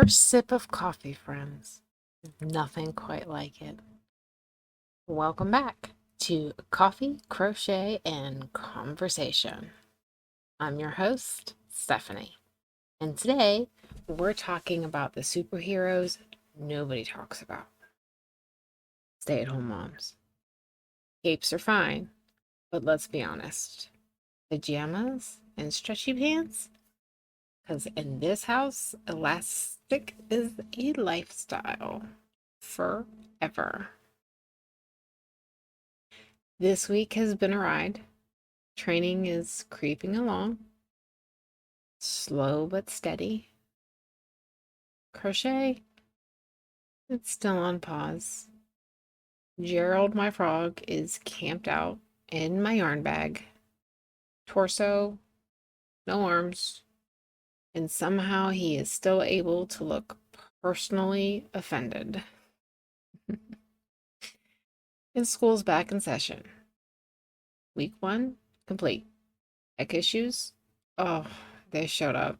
first sip of coffee, friends. Nothing quite like it. Welcome back to Coffee, Crochet, and Conversation. I'm your host, Stephanie, and today we're talking about the superheroes nobody talks about. Stay-at-home moms. Capes are fine, but let's be honest. Pajamas and stretchy pants? Because in this house, elastic is a lifestyle. Forever. This week has been a ride. Training is creeping along. Slow but steady. Crochet, it's still on pause. Gerald, my frog, is camped out in my yarn bag. Torso, no arms, and somehow he is still able to look personally offended. And school's back in session. Week 1, complete. Tech issues? Oh, they showed up.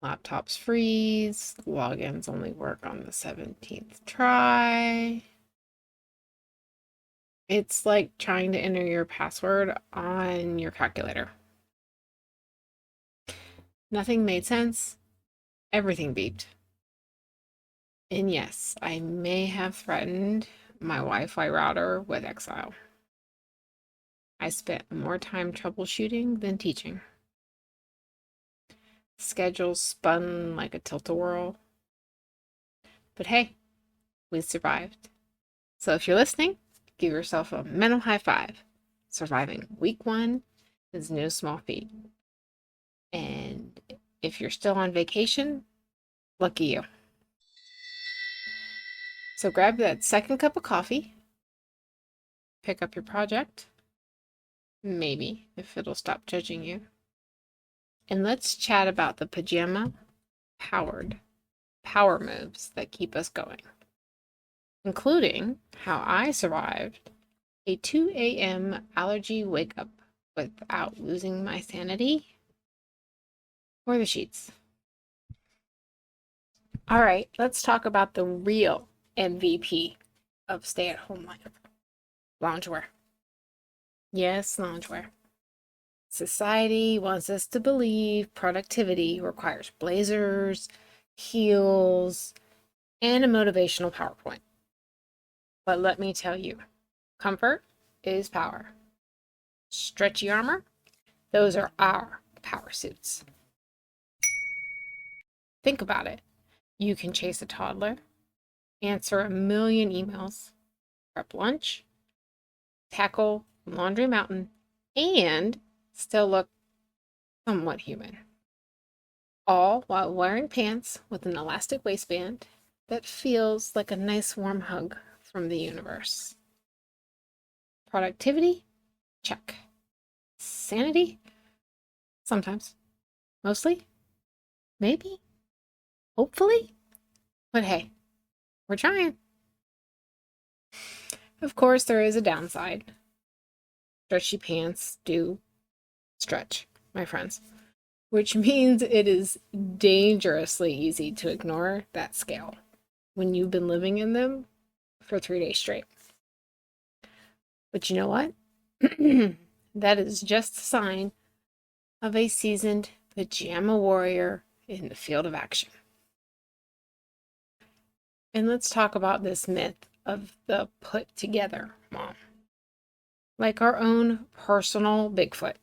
Laptops freeze. Logins only work on the 17th try. It's like trying to enter your password on your calculator. Nothing made sense. Everything beeped. And yes, I may have threatened my Wi-Fi router with exile. I spent more time troubleshooting than teaching. Schedules spun like a tilt-a-whirl. But hey, we survived. So if you're listening, give yourself a mental high five. Surviving week 1 is no small feat. And if you're still on vacation, lucky you. So grab that second cup of coffee, pick up your project, maybe, if it'll stop judging you, and let's chat about the pajama-powered power moves that keep us going, including how I survived a 2 a.m. allergy wake-up without losing my sanity or the sheets. All right, let's talk about the real MVP of stay-at-home life. Loungewear. Yes, loungewear. Society wants us to believe productivity requires blazers, heels, and a motivational PowerPoint. But let me tell you, comfort is power. Stretchy armor, those are our power suits. Think about it. You can chase a toddler, answer a million emails, prep lunch, tackle laundry mountain, and still look somewhat human. All while wearing pants with an elastic waistband that feels like a nice warm hug from the universe. Productivity? Check. Sanity? Sometimes. Mostly? Maybe? Hopefully? But hey, we're trying. Of course, there is a downside. Stretchy pants do stretch, my friends, which means it is dangerously easy to ignore that scale when you've been living in them for 3 days straight. But you know what? That is just a sign of a seasoned pajama warrior in the field of action. And let's talk about this myth of the put together mom, like our own personal Bigfoot.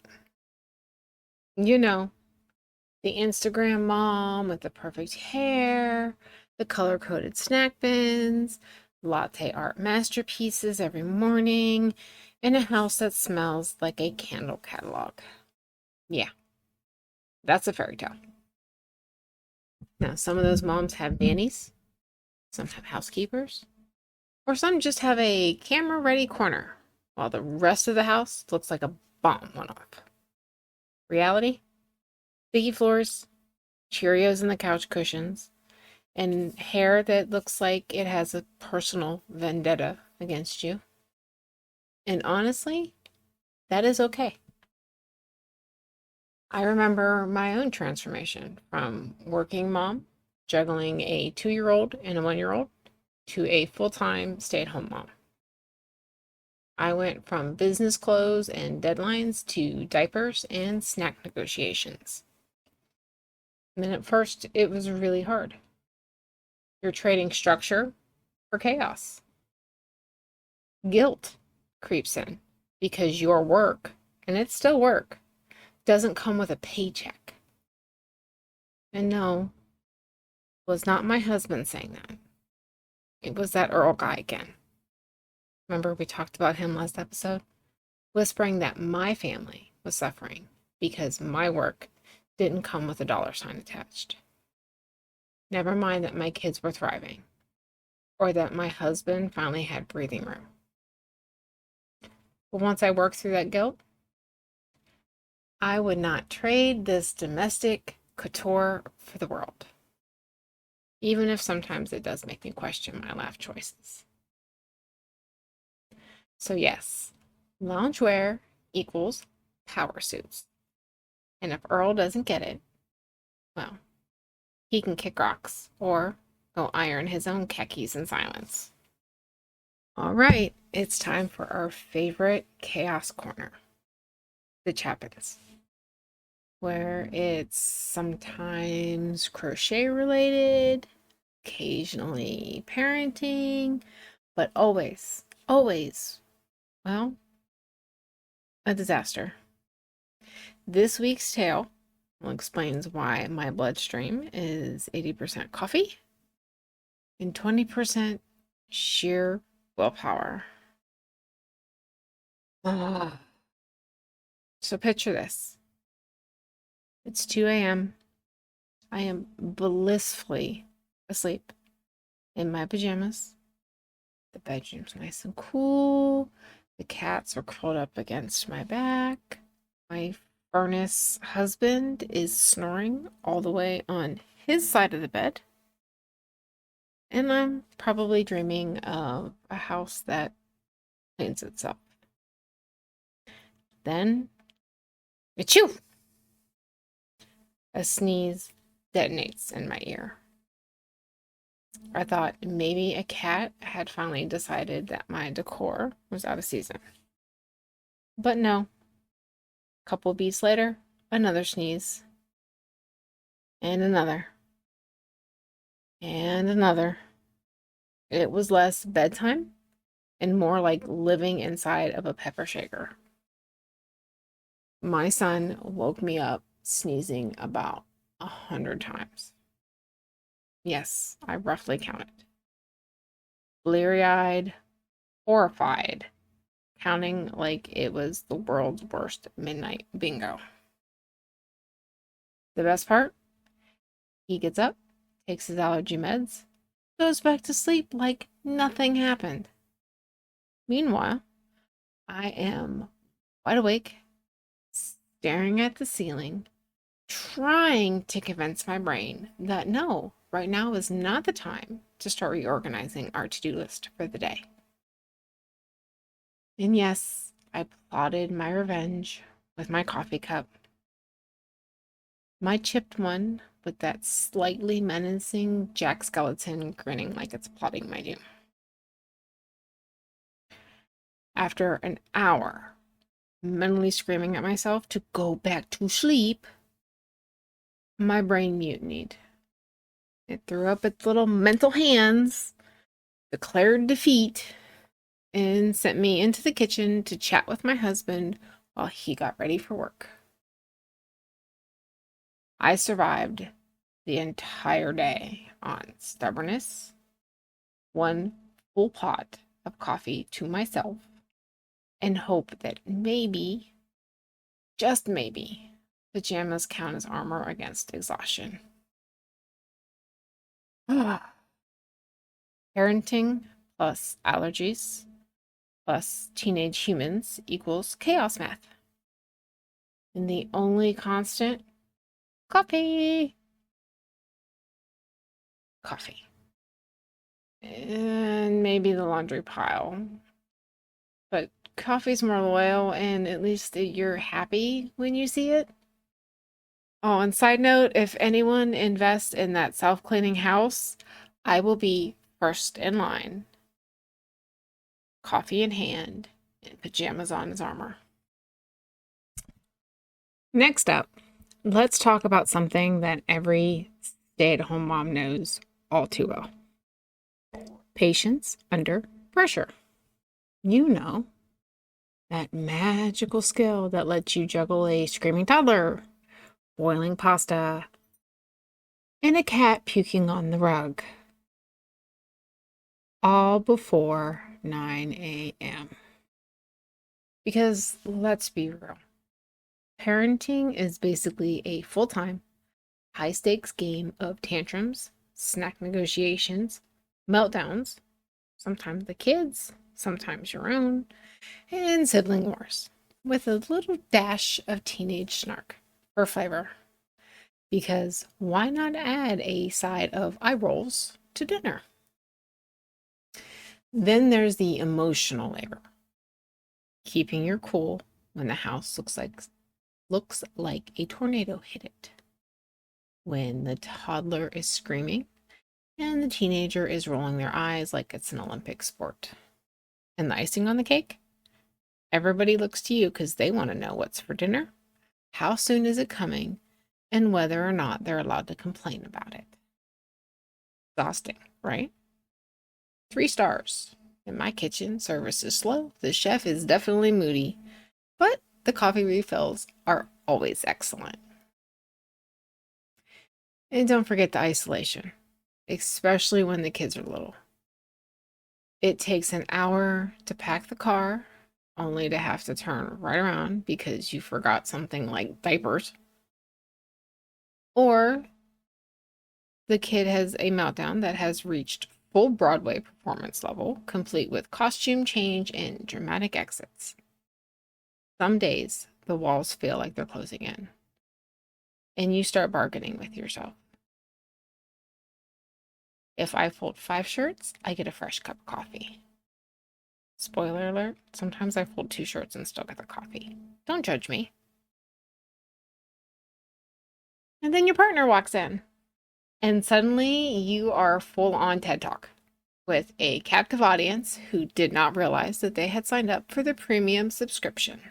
You know, the Instagram mom with the perfect hair, the color-coded snack bins, latte art masterpieces every morning, and a house that smells like a candle catalog. Yeah, that's a fairy tale. Now, some of those moms have nannies, some have housekeepers, or some just have a camera-ready corner while the rest of the house looks like a bomb went off. Reality? Sticky floors, Cheerios in the couch cushions, and hair that looks like it has a personal vendetta against you. And honestly, that is okay. I remember my own transformation from working mom juggling a 2-year-old and a 1-year-old to a full-time stay-at-home mom. I went from business clothes and deadlines to diapers and snack negotiations. And then at first, it was really hard. You're trading structure for chaos. Guilt creeps in because your work, and it's still work, doesn't come with a paycheck. And no, it was not my husband saying that. It was that Earl guy again. Remember we talked about him last episode? Whispering that my family was suffering because my work didn't come with a dollar sign attached. Never mind that my kids were thriving, or that my husband finally had breathing room. But once I worked through that guilt, I would not trade this domestic couture for the world, even if sometimes it does make me question my life choices. So yes, loungewear equals power suits. And if Earl doesn't get it, well, he can kick rocks or go iron his own khakis in silence. All right, it's time for our favorite chaos corner, the Chapins, where it's sometimes crochet related, occasionally parenting, but always, well, a disaster. This week's tale explains why my bloodstream is 80% coffee and 20% sheer willpower. So picture this. It's 2 a.m. I am blissfully asleep in my pajamas. The bedroom's nice and cool. The cats are curled up against my back. My furnace husband is snoring all the way on his side of the bed. And I'm probably dreaming of a house that cleans itself. Then, achoo! A sneeze detonates in my ear. I thought maybe a cat had finally decided that my decor was out of season. But no. A couple beats later, another sneeze. And another. And another. It was less bedtime and more like living inside of a pepper shaker. My son woke me up sneezing about 100 times. Yes, I roughly counted. Bleary-eyed, horrified, counting like it was the world's worst midnight bingo. The best part? He gets up, takes his allergy meds, goes back to sleep like nothing happened. Meanwhile, I am wide awake, staring at the ceiling, trying to convince my brain that no, right now is not the time to start reorganizing our to-do list for the day. And yes, I plotted my revenge with my coffee cup. My chipped one with that slightly menacing Jack Skeleton grinning like it's plotting my doom. After an hour mentally screaming at myself to go back to sleep, my brain mutinied. It threw up its little mental hands, declared defeat, and sent me into the kitchen to chat with my husband while he got ready for work. I survived the entire day on stubbornness, one full pot of coffee to myself, and hope that maybe, just maybe, pajamas count as armor against exhaustion. Parenting plus allergies plus teenage humans equals chaos math. And the only constant, coffee. Coffee. And maybe the laundry pile. But coffee's more loyal, and at least you're happy when you see it. Oh, and side note, if anyone invests in that self-cleaning house, I will be first in line, coffee in hand, and pajamas on his armor. Next up, let's talk about something that every stay-at-home mom knows all too well. Patience under pressure. You know, that magical skill that lets you juggle a screaming toddler, boiling pasta, and a cat puking on the rug, all before 9 a.m. Because let's be real, parenting is basically a full-time, high-stakes game of tantrums, snack negotiations, meltdowns, sometimes the kids, sometimes your own, and sibling wars, with a little dash of teenage snark for flavor. Because why not add a side of eye rolls to dinner? Then there's the emotional labor. Keeping your cool when the house looks like a tornado hit it. When the toddler is screaming and the teenager is rolling their eyes like it's an Olympic sport. And the icing on the cake? Everybody looks to you because they want to know what's for dinner, how soon is it coming, and whether or not they're allowed to complain about it. Exhausting, right? 3 stars. In my kitchen, service is slow. The chef is definitely moody, but the coffee refills are always excellent. And don't forget the isolation, especially when the kids are little. It takes an hour to pack the car, only to have to turn right around because you forgot something like diapers. Or the kid has a meltdown that has reached full Broadway performance level, complete with costume change and dramatic exits. Some days, the walls feel like they're closing in, and you start bargaining with yourself. If I fold 5 shirts, I get a fresh cup of coffee. Spoiler alert, sometimes I fold 2 shirts and still get the coffee. Don't judge me. And then your partner walks in, and suddenly you are full on TED Talk with a captive audience who did not realize that they had signed up for the premium subscription.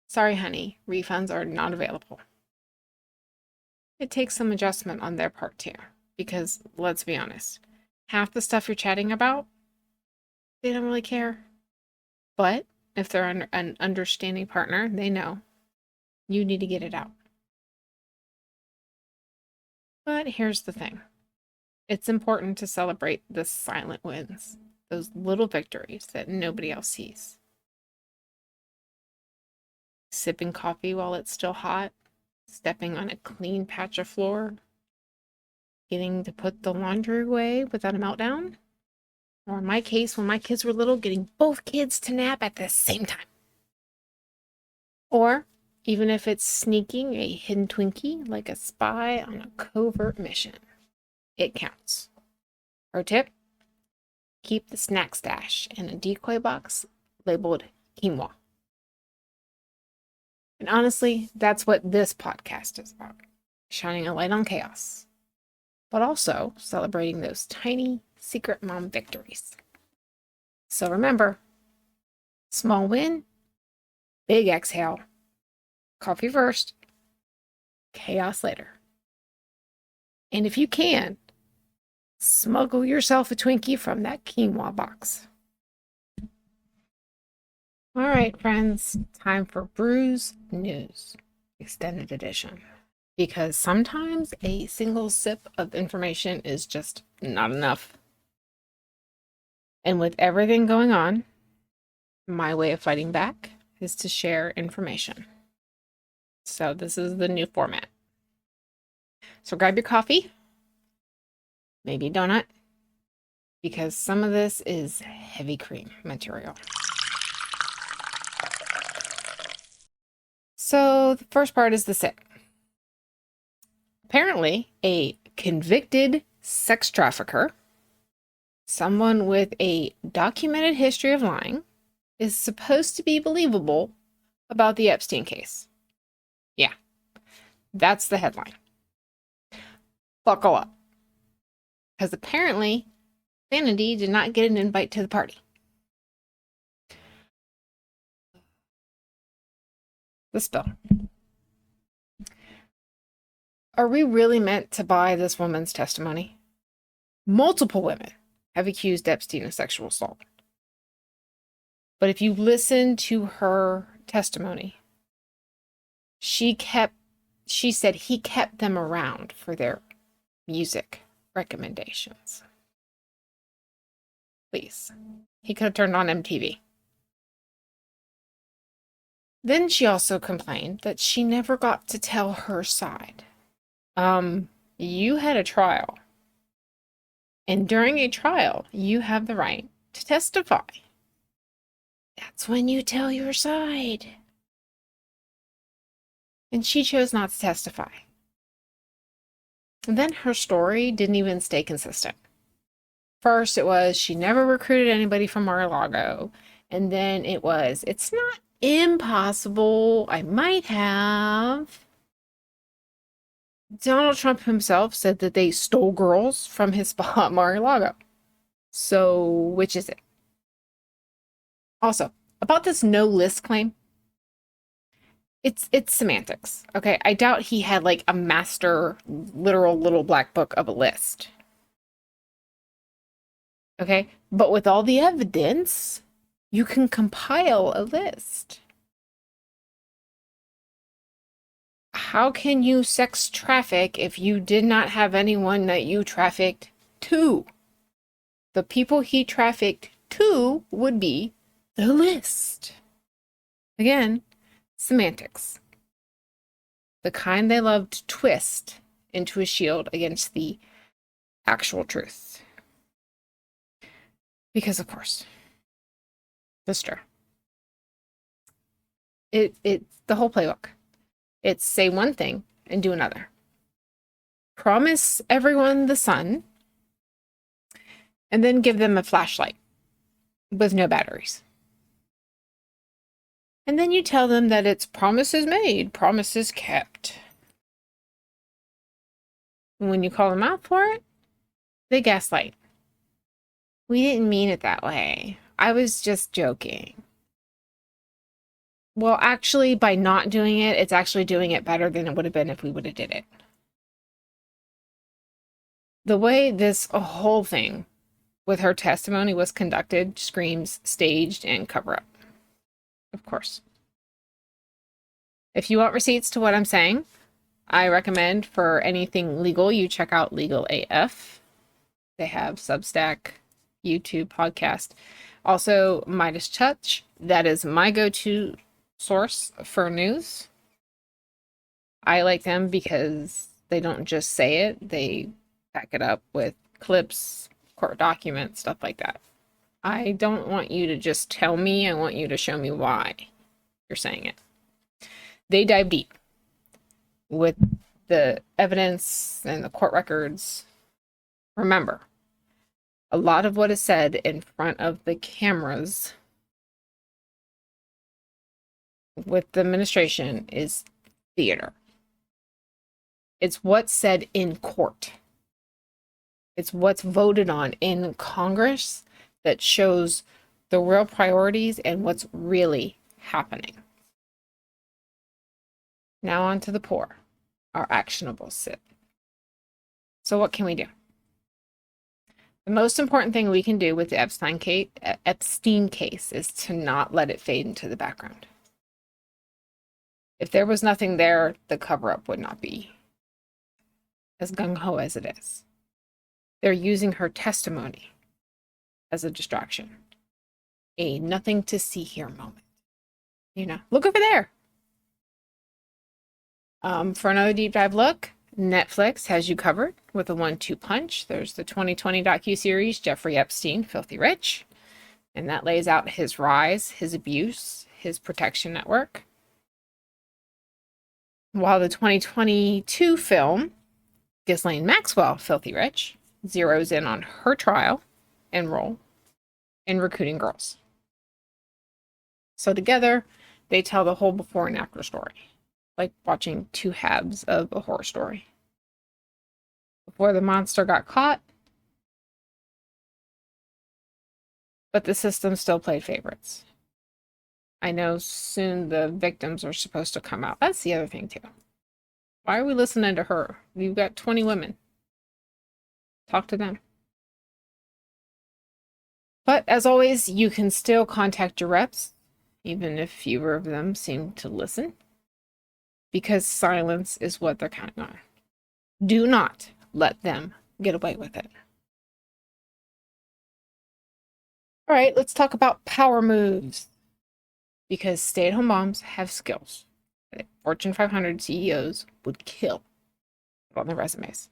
Sorry, honey, refunds are not available. It takes some adjustment on their part too, because let's be honest, half the stuff you're chatting about, they don't really care. But if they're an understanding partner, they know you need to get it out. But here's the thing. It's important to celebrate the silent wins, those little victories that nobody else sees. Sipping coffee while it's still hot, stepping on a clean patch of floor, getting to put the laundry away without a meltdown, or in my case, when my kids were little, getting both kids to nap at the same time. Or even if it's sneaking a hidden Twinkie like a spy on a covert mission, it counts. Pro tip, keep the snack stash in a decoy box labeled quinoa. And honestly, that's what this podcast is about, shining a light on chaos, but also celebrating those tiny secret mom victories. So remember, small win, big exhale, coffee first, chaos later. And if you can, smuggle yourself a Twinkie from that quinoa box. All right, friends, time for Brews News, extended edition. Because sometimes a single sip of information is just not enough. And with everything going on, my way of fighting back is to share information. So this is the new format. So grab your coffee, maybe a donut, because some of this is heavy cream material. So the first part is the sip. Apparently, a convicted sex trafficker, someone with a documented history of lying, is supposed to be believable about the Epstein case. Yeah, That's the headline. Buckle up. Because apparently, Vanity did not get an invite to the party. The spill. Are we really meant to buy this woman's testimony? Multiple women have accused Epstein of sexual assault. But if you listen to her testimony, she said he kept them around for their music recommendations. Please. He could have turned on MTV. Then she also complained that she never got to tell her side. You had a trial. And during a trial, you have the right to testify. That's when you tell your side. And she chose not to testify. And then her story didn't even stay consistent. First, it was she never recruited anybody from Mar-a-Lago. And then it was, it's not impossible. I might have. Donald Trump himself said that they stole girls from his spa at Mar-a-Lago. So, which is it? Also, about this no list claim, it's semantics, okay? I doubt he had like a master, literal little black book of a list. Okay? But with all the evidence, you can compile a list. How can you sex traffic if you did not have anyone that you trafficked to? The people he trafficked to would be the list. Again, semantics. The kind they love to twist into a shield against the actual truth. Because, of course, sister. It's the whole playbook. It's say one thing and do another. Promise everyone the sun, and then give them a flashlight with no batteries. And then you tell them that it's promises made, promises kept. And when you call them out for it, they gaslight. We didn't mean it that way. I was just joking. Well, actually, by not doing it, it's actually doing it better than it would have been if we would have did it. The way this whole thing with her testimony was conducted screams staged and cover up. Of course. If you want receipts to what I'm saying, I recommend for anything legal, you check out Legal AF. They have Substack, YouTube, podcast. Also, Midas Touch. That is my go-to source for news. I like them because they don't just say it, they back it up with clips, court documents, stuff like that. I don't want you to just tell me, I want you to show me why you're saying it. They dive deep with the evidence and the court records. Remember, a lot of what is said in front of the cameras with the administration is theater. It's what's said in court. It's what's voted on in Congress that shows the real priorities and what's really happening. Now on to the poor, our actionable sip. So what can we do? The most important thing we can do with the Epstein case is to not let it fade into the background. If there was nothing there, the cover-up would not be as gung-ho as it is. They're using her testimony as a distraction. A nothing to see here moment. You know, look over there. For another deep dive look, Netflix has you covered with a 1-2 punch. There's the 2020 docuseries, Jeffrey Epstein, Filthy Rich. And that lays out his rise, his abuse, his protection network. While the 2022 film, Ghislaine Maxwell, Filthy Rich, zeroes in on her trial and role in recruiting girls. So together, they tell the whole before and after story. like watching two halves of a horror story. Before the monster got caught, but the system still played favorites. I know soon the victims are supposed to come out. That's the other thing, too. Why are we listening to her? You've got 20 women. Talk to them. But as always, you can still contact your reps, even if fewer of them seem to listen, because silence is what they're counting on. Do not let them get away with it. All right, let's talk about power moves, because stay-at-home moms have skills that Fortune 500 CEOs would kill on their resumes,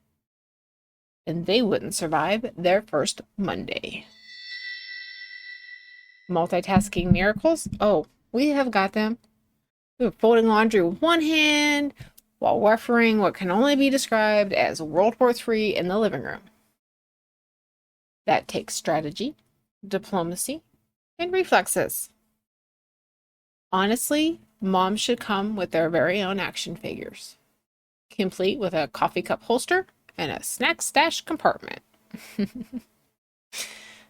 and they wouldn't survive their first Monday. Multitasking miracles? Oh, we have got them. We're folding laundry with one hand while refereeing what can only be described as World War III in the living room. That takes strategy, diplomacy, and reflexes. Honestly, moms should come with their very own action figures, complete with a coffee cup holster and a snack stash compartment.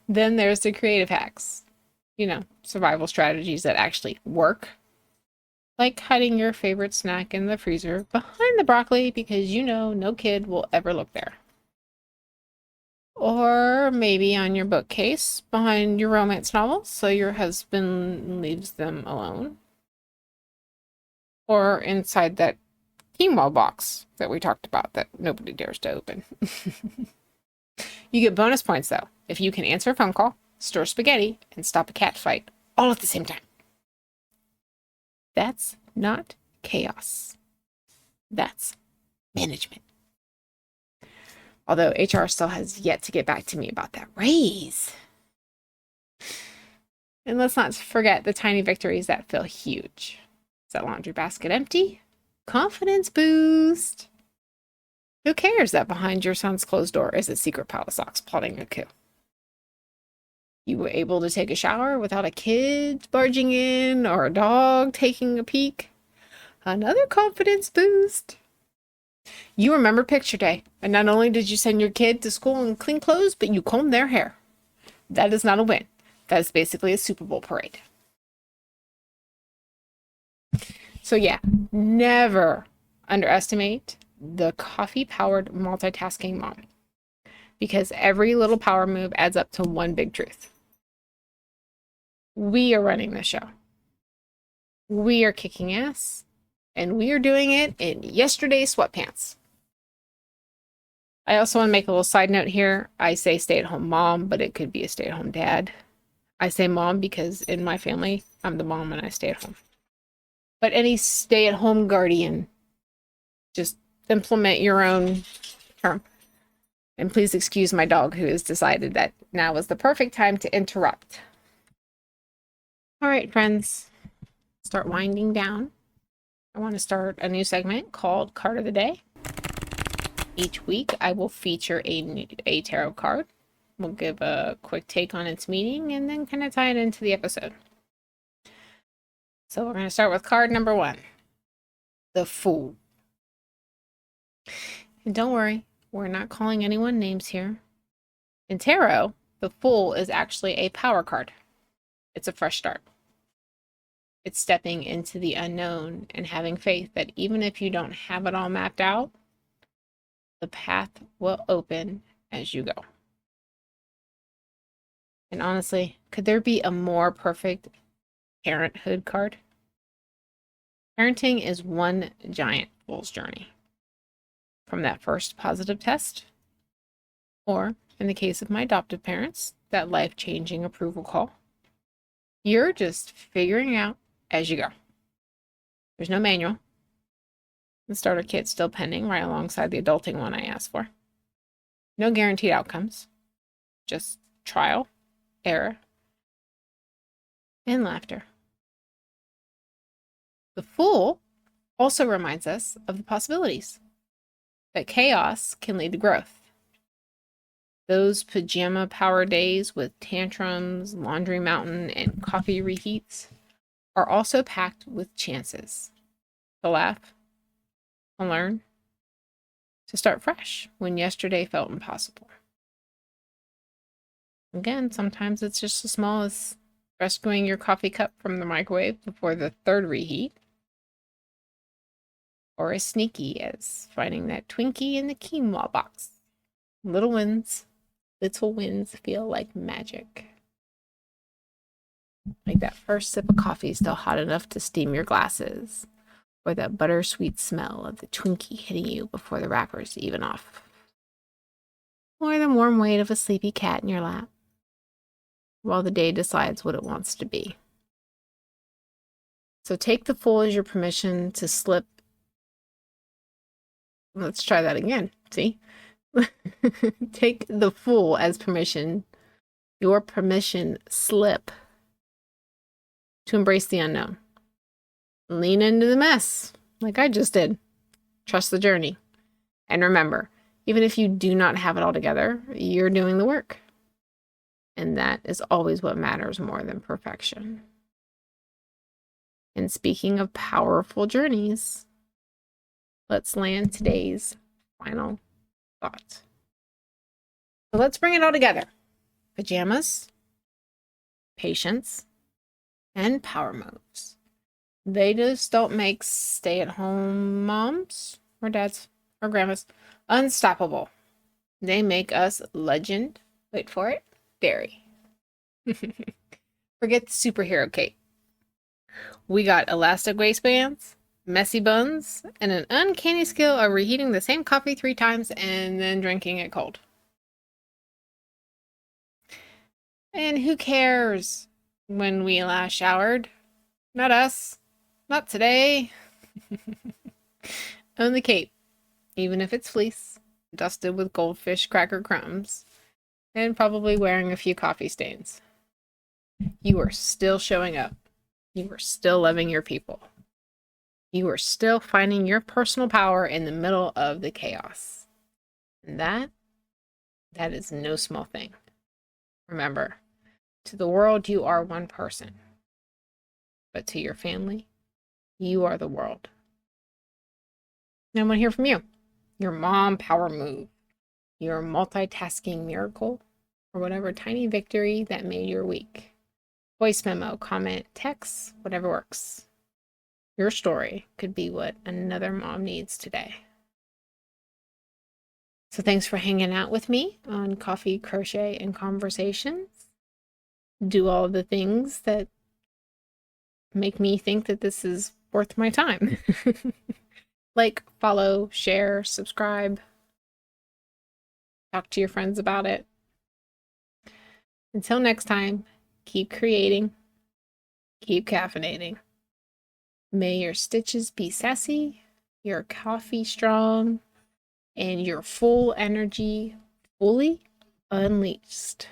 Then there's the creative hacks. Survival strategies that actually work. Like hiding your favorite snack in the freezer behind the broccoli because no kid will ever look there. Or maybe on your bookcase behind your romance novels so your husband leaves them alone. Or inside that quinoa box that we talked about that nobody dares to open. You get bonus points though if you can answer a phone call, stir spaghetti, and stop a cat fight all at the same time. That's not chaos. That's management. Although HR still has yet to get back to me about that raise. And let's not forget the tiny victories that feel huge. Is that laundry basket empty? Confidence boost. Who cares that behind your son's closed door is a secret pile of socks plotting a coup? You were able to take a shower without a kid barging in or a dog taking a peek. Another confidence boost. You remember picture day, and not only did you send your kid to school in clean clothes, but you combed their hair. That is not a win. That is basically a Super Bowl parade. So yeah, never underestimate the coffee-powered multitasking mom, because every little power move adds up to one big truth. We are running the show. We are kicking ass, and we are doing it in yesterday's sweatpants. I also want to make a little side note here. I say stay-at-home mom, but it could be a stay-at-home dad. I say mom because in my family, I'm the mom and I stay at home. But any stay-at-home guardian, just implement your own term. And please excuse my dog who has decided that now is the perfect time to interrupt. All right, friends, start winding down. I want to start a new segment called Card of the Day. Each week, I will feature a tarot card. We'll give a quick take on its meaning and then kind of tie it into the episode. So we're going to start with card number 1, the Fool. And don't worry, we're not calling anyone names here. In tarot, the Fool is actually a power card. It's a fresh start. It's stepping into the unknown and having faith that even if you don't have it all mapped out, the path will open as you go. And honestly, could there be a more perfect parenthood card? Parenting is one giant fool's journey. From that first positive test, or in the case of my adoptive parents, that life-changing approval call. You're just figuring out as you go. There's no manual. The starter kit's still pending right alongside the adulting one I asked for. No guaranteed outcomes. Just trial, error, and laughter. The Fool also reminds us of the possibilities. That chaos can lead to growth. Those pajama power days with tantrums, laundry mountain, and coffee reheats are also packed with chances to laugh, to learn to start fresh when yesterday felt impossible. Again, sometimes it's just as small as rescuing your coffee cup from the microwave before the third reheat, or as sneaky as finding that Twinkie in the quinoa box. Little wins feel like magic. Like that first sip of coffee still hot enough to steam your glasses, or that buttersweet smell of the Twinkie hitting you before the wrapper's even off, or the warm weight of a sleepy cat in your lap while the day decides what it wants to be. So take the full as your permission to slip. Let's try that again. See? Take the full as permission, your permission slip to embrace the unknown. Lean into the mess, like I just did. Trust the journey. And remember, even if you do not have it all together, you're doing the work. And that is always what matters more than perfection. And speaking of powerful journeys, let's land today's final thought. So let's bring it all together. Pajamas, patience, and power moves. They just don't make stay-at-home moms or dads or grandmas unstoppable. They make us legend. Wait for it. Dairy. Forget the superhero cape. We got elastic waistbands, messy buns, and an uncanny skill of reheating the same coffee 3 times and then drinking it cold. And who cares when we last showered? Not us. Not today. Own the cape, even if it's fleece, dusted with goldfish cracker crumbs, and probably wearing a few coffee stains. You are still showing up. You are still loving your people. You are still finding your personal power in the middle of the chaos. And that is no small thing. Remember, to the world, you are one person. But to your family, you are the world. And I want to hear from you. Your mom power move, your multitasking miracle, or whatever tiny victory that made your week. Voice memo, comment, text, whatever works. Your story could be what another mom needs today. So thanks for hanging out with me on Coffee, Crochet, and Conversations. Do all the things that make me think that this is worth my time. Like, follow, share, subscribe. Talk to your friends about it. Until next time, keep creating, keep caffeinating. May your stitches be sassy, your coffee strong, and your full energy fully unleashed.